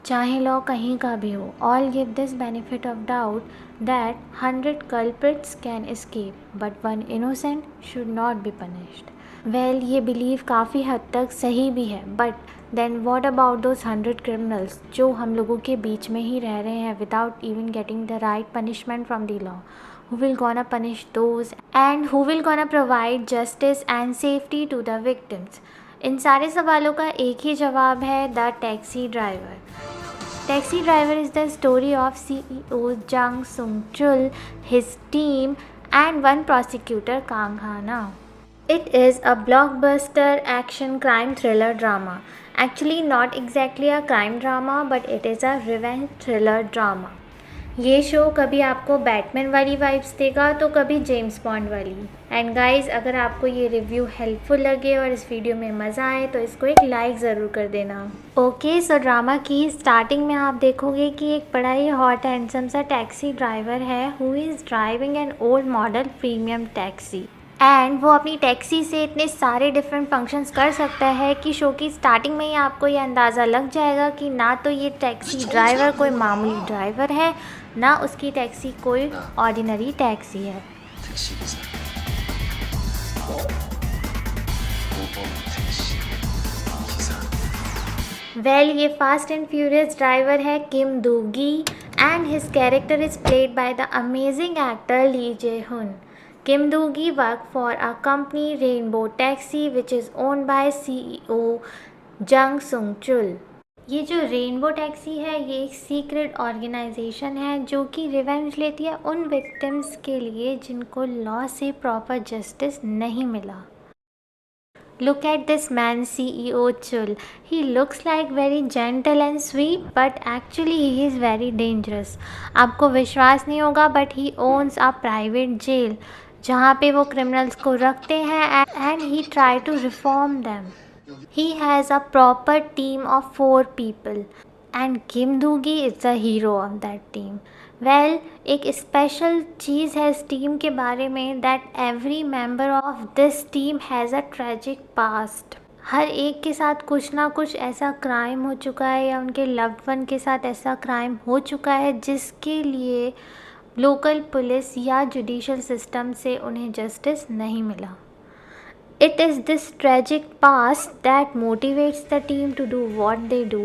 चाहे लॉ कहीं का भी हो, all give this benefit of doubt that 100 culprits can escape but one innocent should not be punished. Well ये belief काफ़ी हद तक सही भी है, but then what about those 100 criminals जो हम लोगों के बीच में ही रह रहे हैं without even getting the right punishment from the law. Who will gonna punish those and who will gonna provide justice and safety to the victims? इन सारे सवालों का एक ही जवाब है, the taxi driver. Taxi Driver is the story of CEO Jang Sung-chul, his team, and one prosecutor, Kang Ha-na. It is a blockbuster action crime thriller drama. Actually, not exactly a crime drama, but it is a revenge thriller drama. ये show कभी आपको Batman वाली vibes देगा तो कभी James bond वाली. And guys, अगर आपको ये रिव्यू हेल्पफुल लगे और इस वीडियो में मज़ा आए तो इसको एक लाइक ज़रूर कर देना. ओके, सो ड्रामा की स्टार्टिंग में आप देखोगे कि एक बड़ा ही हॉट हैंडसम सा टैक्सी ड्राइवर है who is driving an old model premium taxi. And वो अपनी टैक्सी से इतने सारे डिफरेंट फंक्शंस कर सकता है कि शो की स्टार्टिंग में ही आपको ये अंदाज़ा लग जाएगा कि ना तो ये टैक्सी ड्राइवर कोई मामूली ड्राइवर है, ना उसकी टैक्सी कोई ऑर्डिनरी टैक्सी है. 택시 기사. 모범 택시 기사. वेल ये फास्ट एंड फ्यूरियस ड्राइवर है Kim Doogie and his character is played by the amazing actor Lee Je Hoon. Kim Doogie worked for a company Rainbow Taxi which is owned by CEO Jang Sung-chul. ये जो rainbow taxi है ये एक secret organisation है जो कि revenge लेती है उन विक्टिम्स के लिए जिनको लॉ से प्रॉपर जस्टिस नहीं मिला. Look at this man, CEO Chul. He looks like very gentle and sweet, but actually he is very dangerous. आपको विश्वास नहीं होगा, but he owns a private jail जहाँ पे वो criminals को रखते हैं and he try to reform them. He has a proper team of 4 people and Kim Doogie is the hero of that team. Well एक स्पेशल चीज़ है इस टीम के बारे में that every member of this team has a tragic past. हर एक के साथ कुछ ना कुछ ऐसा क्राइम हो चुका है या उनके लव्ड वन के साथ ऐसा क्राइम हो चुका है जिसके लिए लोकल पुलिस या जुडिशल सिस्टम से उन्हें जस्टिस नहीं मिला. It is this tragic past that motivates the team to do what they do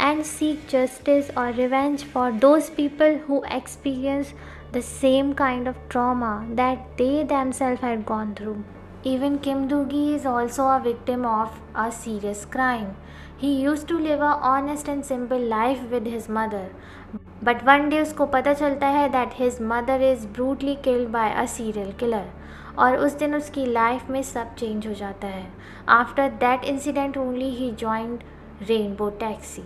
and seek justice or revenge for those people who experience the same kind of trauma that they themselves had gone through. Even Kim Doogie is also a victim of a serious crime. He used to live a honest and simple life with his mother. But one day उसको पता चलता है that his mother is brutally killed by a serial killer. और उस दिन उसकी life में सब चेंज हो जाता है. After that incident only he joined rainbow taxi.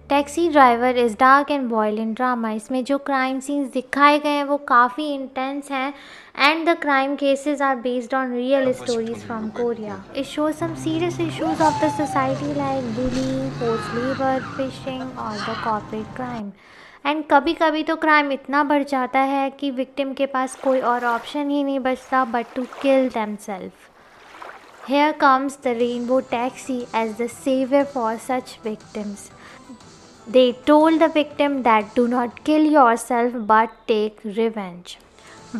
Taxi driver is dark and violent drama. इसमें जो क्राइम सीन्स दिखाए गए हैं वो काफ़ी इंटेंस हैं and the crime cases are based on real stories from Korea. It shows some serious issues of the society like bullying, forced labour, phishing और the corporate crime. And कभी कभी तो क्राइम इतना बढ़ जाता है कि विक्टिम के पास कोई और ऑप्शन ही नहीं बचता but to kill themselves. Here comes the Rainbow Taxi as the savior for such victims. They told the victim that do not kill yourself but take revenge.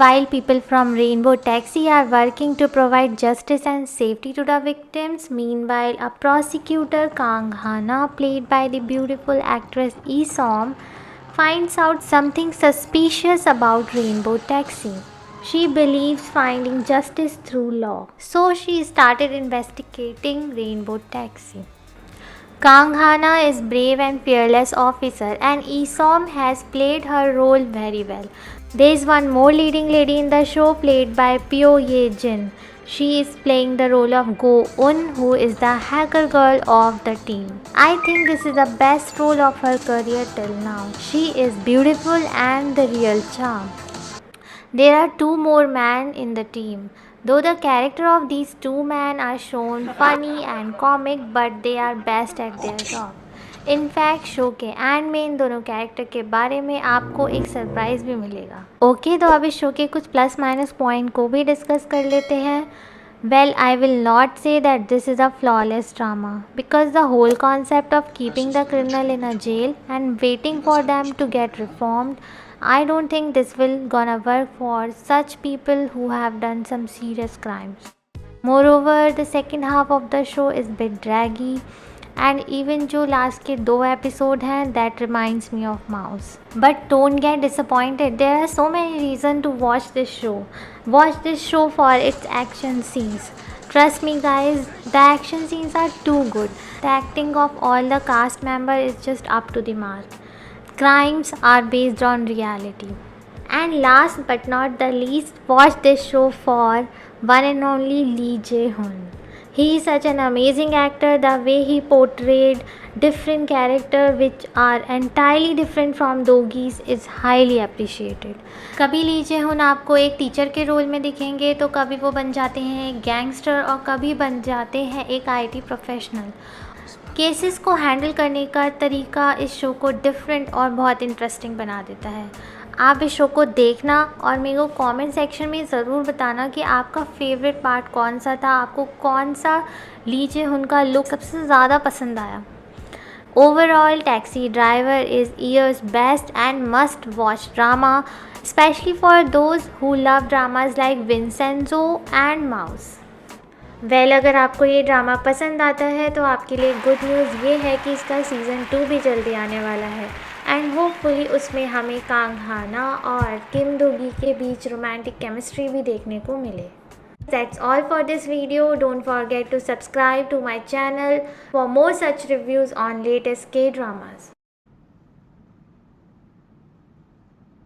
While people from Rainbow Taxi are working to provide justice and safety to the victims, meanwhile a prosecutor, Kang Ha-na, played by the beautiful actress Lee Som, finds out something suspicious about Rainbow Taxi. She believes finding justice through law. So she started investigating Rainbow Taxi. Kang Ha-na is brave and fearless officer and Lee Som has played her role very well. There is one more leading lady in the show played by Pyo Ye-jin. She is playing the role of Go-eun, who is the hacker girl of the team. I think this is the best role of her career till now. She is beautiful and the real charm. There are 2 more men in the team. Though the character of these 2 men are shown funny and comic, but they are best at their job. In fact show के and में इन दोनों character के बारे में आपको एक surprise भी मिलेगा. ओके, तो अब इस शो के कुछ प्लस माइनस पॉइंट को भी डिस्कस कर लेते हैं. Well, I will not say that this is a flawless drama because the whole concept of keeping the criminal in a jail and waiting for them to get reformed, I don't think this will gonna work for such people who have done some serious crimes. Moreover, the second half of the show is bit draggy and even जो last के 2 episode हैं that reminds me of Mouse. But don't get disappointed. There are so many reasons to watch this show. Watch this show for its action scenes. Trust me guys, the action scenes are too good. The acting of all the cast members is just up to the mark. Crimes are based on reality. And last but not the least, watch this show for one and only Lee Jae-hoon. He is such an amazing actor. The way he portrayed different characters which are entirely different from Doggies is highly appreciated. कभी ली जे-हुन आपको एक teacher के role में दिखेंगे तो कभी वो बन जाते हैं एक गैंगस्टर और कभी बन जाते हैं एक आईटी प्रोफेशनल. केसेस को हैंडल करने का तरीका इस शो को डिफरेंट और बहुत इंटरेस्टिंग बना देता है. आप इस शो को देखना और मेरे को कमेंट सेक्शन में ज़रूर बताना कि आपका फेवरेट पार्ट कौन सा था, आपको कौन सा ली जे-हुन का लुक सबसे ज़्यादा पसंद आया. Overall, Taxi Driver is year's best and must watch drama, especially for those who love dramas like Vincenzo and Mouse. Well अगर आपको ये ड्रामा पसंद आता है तो आपके लिए गुड न्यूज़ ये है कि इसका सीज़न 2 भी जल्दी आने वाला है एंड होपफुली उसमें हमें कांग हाना और किम दोगी के बीच रोमांटिक केमिस्ट्री भी देखने को मिले. That's all for this video. Don't forget to subscribe to my channel for more such reviews on latest K-dramas.